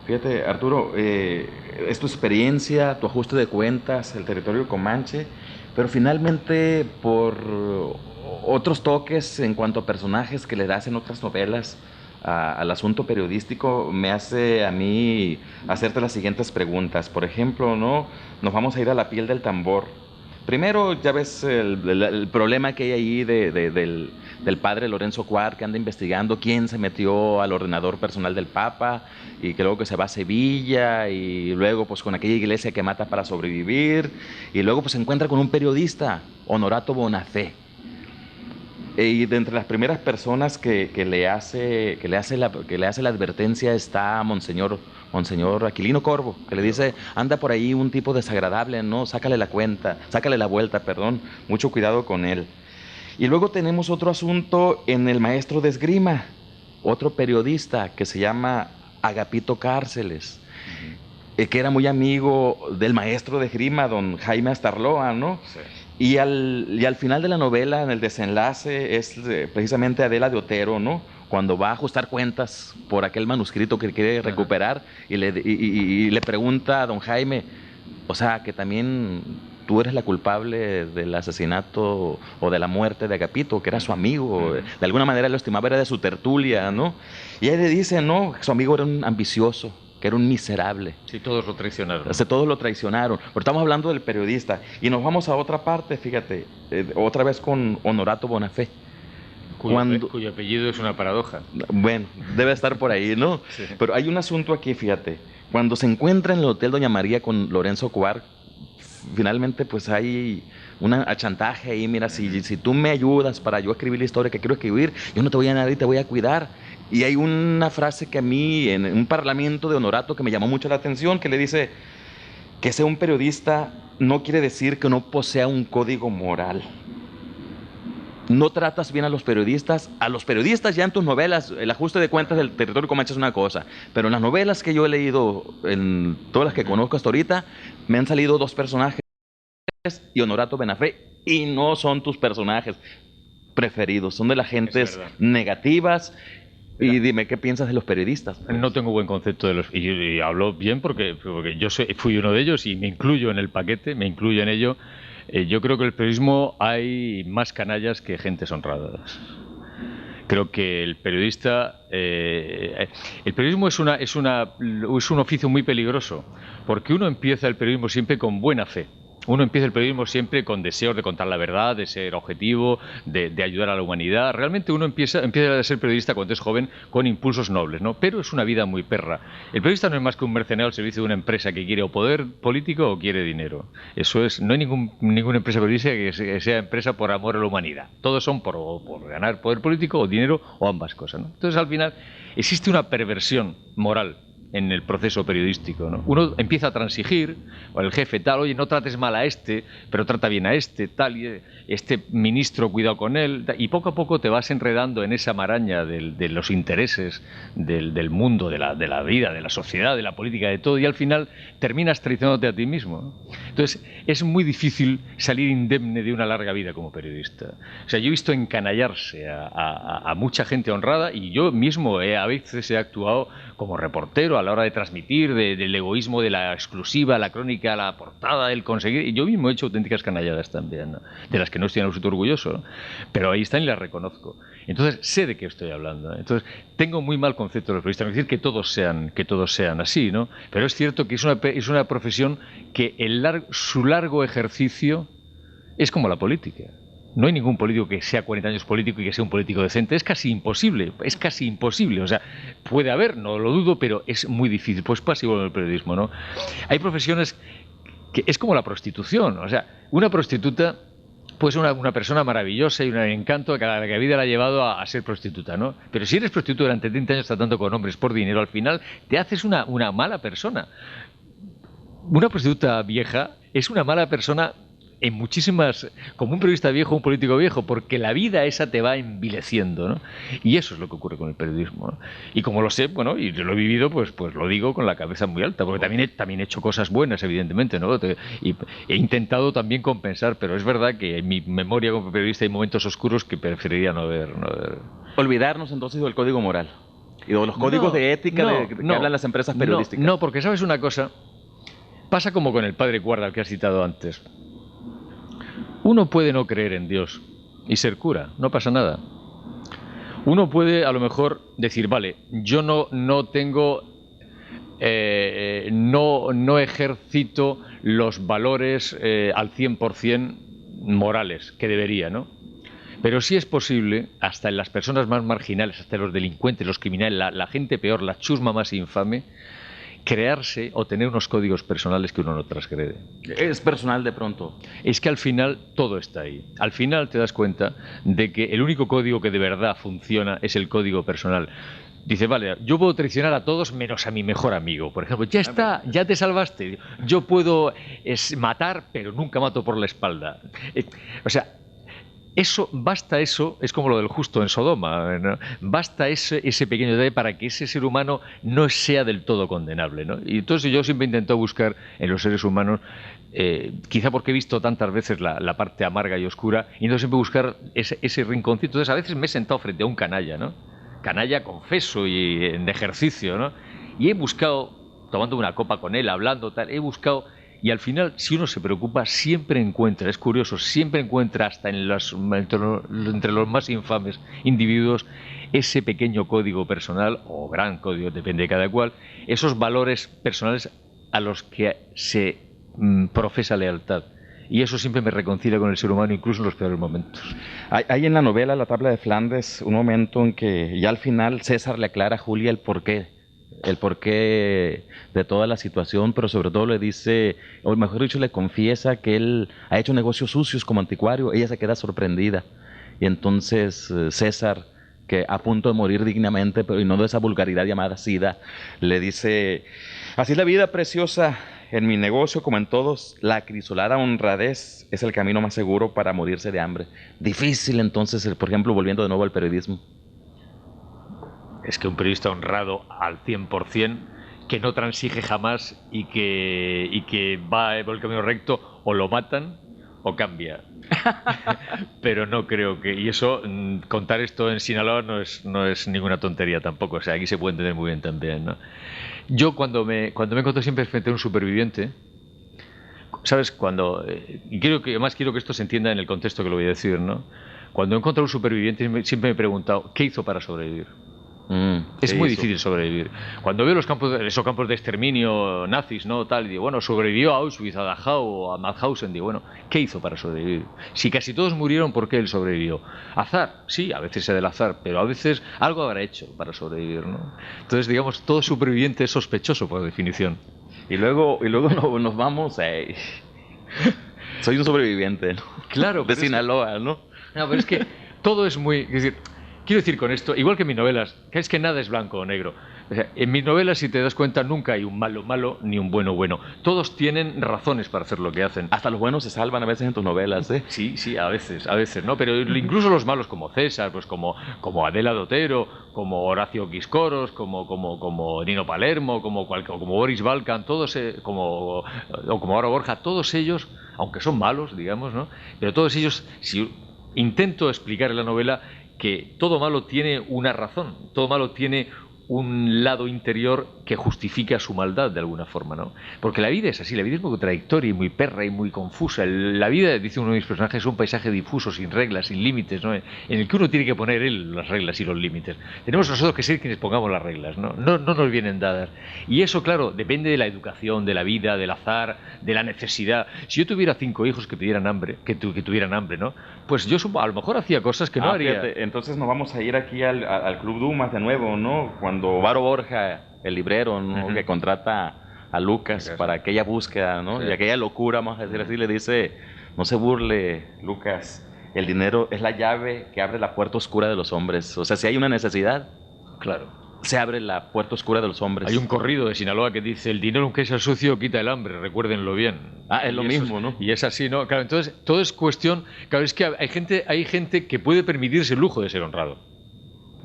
Fíjate, Arturo, es tu experiencia, tu ajuste de cuentas, el territorio Comanche, pero finalmente por otros toques en cuanto a personajes que le das en otras novelas al asunto periodístico, me hace a mí hacerte las siguientes preguntas. Por ejemplo, ¿no? Nos vamos a ir a la piel del tambor. Primero, ya ves el problema que hay ahí del padre Lorenzo Cuar, que anda investigando quién se metió al ordenador personal del Papa y que luego que se va a Sevilla y luego pues con aquella iglesia que mata para sobrevivir y luego pues se encuentra con un periodista, Honorato Bonafé. Y de entre las primeras personas que le hace la advertencia está Monseñor Aquilino Corvo, que le dice, anda por ahí un tipo desagradable, ¿no? Sácale la vuelta, perdón, mucho cuidado con él. Y luego tenemos otro asunto en el maestro de esgrima, otro periodista que se llama Agapito Cárceles, Ujú. que era muy amigo del maestro de esgrima, don Jaime Astarloa, ¿no? Sí. Y al final de la novela, en el desenlace, es precisamente Adela de Otero, ¿no? Cuando va a ajustar cuentas por aquel manuscrito que quiere Ajá. recuperar y le pregunta a don Jaime, o sea, que también tú eres la culpable del asesinato o de la muerte de Agapito, que era su Ujú, amigo, ujú, de alguna manera lo estimaba, era de su tertulia, ujú. ¿no? Y él le dice, no, que su amigo era un ambicioso, que era un miserable. Sí, todos lo traicionaron, O ¿no? todos lo traicionaron. Pero estamos hablando del periodista. Y nos vamos a otra parte, fíjate, otra vez con Honorato Bonafé. Cuando, Cuyo apellido es una paradoja. bueno, debe estar por ahí, ¿no? Sí. Pero hay un asunto aquí, fíjate. Cuando se encuentra en el Hotel Doña María con Lorenzo Cuar, finalmente pues hay un chantaje ahí, mira, Ujú. si tú me ayudas para yo escribir la historia que quiero escribir, yo no te voy a nadar y te voy a cuidar. Y hay una frase que a mí, en un parlamento de Honorato, que me llamó mucho la atención, que le dice, que sea un periodista no quiere decir que no posea un código moral. No tratas bien a los periodistas ya en tus novelas, el ajuste de cuentas Ajá. del territorio Comanche es una cosa, pero en las novelas que yo he leído, en todas las que Ujú. conozco hasta ahorita, me han salido dos personajes y Honorato Benafé, y no son tus personajes preferidos, son de las Es gentes verdad. negativas. Y Mira, dime, ¿qué piensas de los periodistas, no pues? tengo buen concepto de los... Y hablo bien porque fui uno de ellos y me incluyo en el paquete, me incluyo en ello. Yo creo que en el periodismo hay más canallas que gentes honradas. Creo que el periodismo es un oficio muy peligroso, porque uno empieza el periodismo siempre con buena fe. Uno empieza el periodismo siempre con deseos de contar la verdad, de ser objetivo, de ayudar a la humanidad. Realmente uno empieza a ser periodista cuando es joven con impulsos nobles, ¿no? Pero es una vida muy perra. El periodista no es más que un mercenario al servicio de una empresa que quiere o poder político o quiere dinero. No hay ninguna empresa periodística que sea empresa por amor a la humanidad. Todos son por ganar poder político o dinero o ambas cosas, ¿no? Entonces al final existe una perversión moral en el proceso periodístico, ¿no? Uno empieza a transigir, o el jefe tal, oye, no trates mal a este, pero trata bien a este, tal, y este ministro, cuidado con él, y poco a poco te vas enredando en esa maraña de los intereses del mundo, de la vida, de la sociedad, de la política, de todo, y al final terminas traicionándote a ti mismo, ¿no? Entonces, es muy difícil salir indemne de una larga vida como periodista. O sea, yo he visto encanallarse a mucha gente honrada y yo mismo a veces he actuado como reportero a la hora de transmitir, del egoísmo de la exclusiva, la crónica, la portada, el conseguir. Y yo mismo he hecho auténticas canalladas también, ¿no? De las que no estoy en absoluto orgulloso, ¿no? Pero ahí están y las reconozco. Entonces sé de qué estoy hablando, ¿no? Entonces tengo muy mal concepto de los periodistas. No quiero decir que todos sean así, ¿no? Pero es cierto que es una profesión que su largo ejercicio es como la política. No hay ningún político que sea 40 años político y que sea un político decente. Es casi imposible. Es casi imposible. O sea, puede haber, no lo dudo, pero es muy difícil. Pues pasa igual en el periodismo, ¿no? Hay profesiones que es como la prostitución. O sea, una prostituta pues una persona maravillosa y un encanto que la vida la ha llevado a ser prostituta, ¿no? Pero si eres prostituta durante 30 años tratando con hombres por dinero, al final te haces una mala persona. Una prostituta vieja es una mala persona en muchísimas, como un periodista viejo, un político viejo, porque la vida esa te va envileciendo, ¿no? Y eso es lo que ocurre con el periodismo, ¿no? Y como lo sé, bueno, y lo he vivido, pues lo digo con la cabeza muy alta, porque también he hecho cosas buenas, evidentemente, ¿no? Y he intentado también compensar, pero es verdad que en mi memoria como periodista hay momentos oscuros que preferiría no ver, no ver. Olvidarnos entonces del código moral. Y o los códigos No, de ética que hablan las empresas periodísticas. No, porque sabes una cosa, pasa como con el padre Guarda, al que has citado antes. Uno puede no creer en Dios y ser cura, no pasa nada. Uno puede a lo mejor decir, vale, yo no tengo, no ejercito los valores al 100% morales que debería, ¿no? Pero sí es posible, hasta en las personas más marginales, hasta en los delincuentes, los criminales, la gente peor, la chusma más infame, crearse o tener unos códigos personales que uno no transgrede. Es personal de pronto. Es que al final todo está ahí. Al final te das cuenta de que el único código que de verdad funciona es el código personal. Dice, vale, yo puedo traicionar a todos menos a mi mejor amigo. Por ejemplo, ya está, ya te salvaste. Yo puedo matar, pero nunca mato por la espalda. O sea, eso, es como lo del justo en Sodoma, ¿no? Basta ese pequeño detalle para que ese ser humano no sea del todo condenable, ¿no? Y entonces yo siempre intento buscar en los seres humanos, quizá porque he visto tantas veces la parte amarga y oscura, y entonces siempre buscar ese rinconcito. Entonces a veces me he sentado frente a un canalla, ¿no? Canalla confeso y de ejercicio, ¿no? Y he buscado, tomando una copa con él, hablando, tal, he buscado. Y al final, si uno se preocupa, siempre encuentra, es curioso, siempre encuentra hasta entre los más infames individuos ese pequeño código personal, o gran código, depende de cada cual, esos valores personales a los que se profesa lealtad. Y eso siempre me reconcilia con el ser humano, incluso en los peores momentos. Hay en la novela La Tabla de Flandes un momento en que ya al final César le aclara a Julia el porqué de toda la situación, pero sobre todo le dice, o mejor dicho, le confiesa que él ha hecho negocios sucios como anticuario. Ella se queda sorprendida. Y entonces César, que a punto de morir dignamente, pero y no de esa vulgaridad llamada sida, le dice, así es la vida preciosa, en mi negocio como en todos, la acrisolada honradez es el camino más seguro para morirse de hambre. Difícil entonces, por ejemplo, volviendo de nuevo al periodismo. Es que un periodista honrado al 100%, que no transige jamás y que va por el camino recto, o lo matan o cambia. Pero no creo que... Y eso, contar esto en Sinaloa no es ninguna tontería tampoco. O sea, aquí se puede entender muy bien también, ¿no? Yo cuando me encuentro siempre frente a un superviviente, ¿sabes? Y además quiero que esto se entienda en el contexto que lo voy a decir, ¿no? Cuando he encontrado un superviviente siempre me he preguntado, ¿qué hizo para sobrevivir? Es muy difícil sobrevivir. Cuando veo esos campos de exterminio nazis, ¿no? Tal, digo, bueno, sobrevivió a Auschwitz, a Dachau o a Mauthausen, digo, bueno, ¿qué hizo para sobrevivir? Si casi todos murieron, ¿por qué él sobrevivió? ¿Azar? Sí, a veces es del azar, pero a veces algo habrá hecho para sobrevivir, ¿no? Entonces, digamos, todo superviviente es sospechoso por definición. Y luego nos vamos. Soy un sobreviviente, ¿no? Claro. De Sinaloa, ¿no? No, pero es que todo es muy... Es decir, quiero decir con esto, igual que en mis novelas, que es que nada es blanco o negro. O sea, en mis novelas, si te das cuenta, nunca hay un malo malo ni un bueno bueno. Todos tienen razones para hacer lo que hacen. Hasta los buenos se salvan a veces en tus novelas, ¿eh? Sí, a veces, ¿no? Pero incluso los malos como César, pues como Adela Dotero, como Horacio Quiscoros, como Nino Palermo, como Boris Balkan, todos, o como ahora Borja, todos ellos, aunque son malos, digamos, ¿no? Pero todos ellos, si intento explicar en la novela que todo malo tiene una razón, todo malo tiene un lado interior que justifica su maldad de alguna forma, ¿no? Porque la vida es así, la vida es muy contradictoria y muy perra y muy confusa. La vida, dice uno de mis personajes, es un paisaje difuso, sin reglas, sin límites, ¿no? En el que uno tiene que poner él las reglas y los límites. Tenemos nosotros que ser quienes pongamos las reglas, ¿no? No nos vienen dadas. Y eso, claro, depende de la educación, de la vida, del azar, de la necesidad. Si yo tuviera 5 hijos que tuvieran hambre, ¿no? Pues yo a lo mejor hacía cosas que no haría. Fíjate, entonces nos vamos a ir aquí al Club Dumas de nuevo, ¿no? Cuando Varo Borja, el librero, ¿no? Que contrata a Lucas para aquella búsqueda, ¿no? Sí. Y aquella locura, vamos a decir así, le dice, no se burle, Lucas, el dinero es la llave que abre la puerta oscura de los hombres. O sea, si hay una necesidad, claro, se abre la puerta oscura de los hombres. Hay un corrido de Sinaloa que dice, el dinero aunque sea sucio quita el hambre, recuérdenlo bien. Es lo mismo, ¿no? Y es así, ¿no? Claro, entonces todo es cuestión, claro, es que hay gente que puede permitirse el lujo de ser honrado.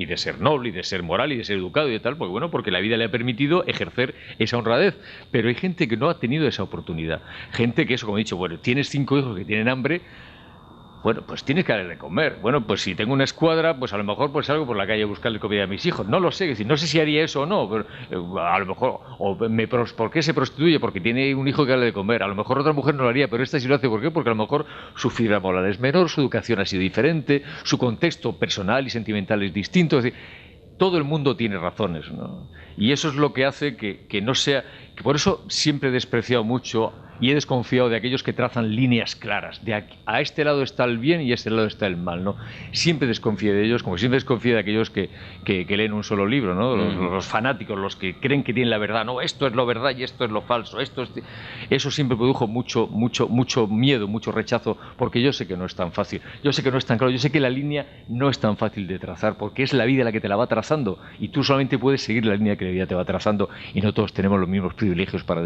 Y de ser noble, y de ser moral, y de ser educado y de tal, porque la vida le ha permitido ejercer esa honradez. Pero hay gente que no ha tenido esa oportunidad. Gente que eso, como he dicho, bueno, tienes 5 hijos que tienen hambre, Bueno, pues tienes que darle de comer. Bueno, pues si tengo una escuadra, pues a lo mejor pues salgo por la calle a buscarle comida a mis hijos. No lo sé, es decir, no sé si haría eso o no, pero a lo mejor, ¿por qué se prostituye? Porque tiene un hijo que darle de comer. A lo mejor otra mujer no lo haría, pero esta sí lo hace. ¿Por qué? Porque a lo mejor su fibra moral es menor, su educación ha sido diferente, su contexto personal y sentimental es distinto. Es decir, todo el mundo tiene razones, ¿no? Y eso es lo que hace que no sea... Que por eso siempre he despreciado mucho y he desconfiado de aquellos que trazan líneas claras. A este lado está el bien y a este lado está el mal, ¿no? Siempre desconfié de ellos, como siempre desconfié de aquellos que leen un solo libro, ¿no? Los fanáticos, los que creen que tienen la verdad. No, esto es lo verdad y esto es lo falso. Eso siempre produjo mucho miedo, mucho rechazo, porque yo sé que no es tan fácil. Yo sé que no es tan claro. Yo sé que la línea no es tan fácil de trazar, porque es la vida la que te la va trazando y tú solamente puedes seguir la línea que la vida te va trazando y no todos tenemos los mismos privilegios para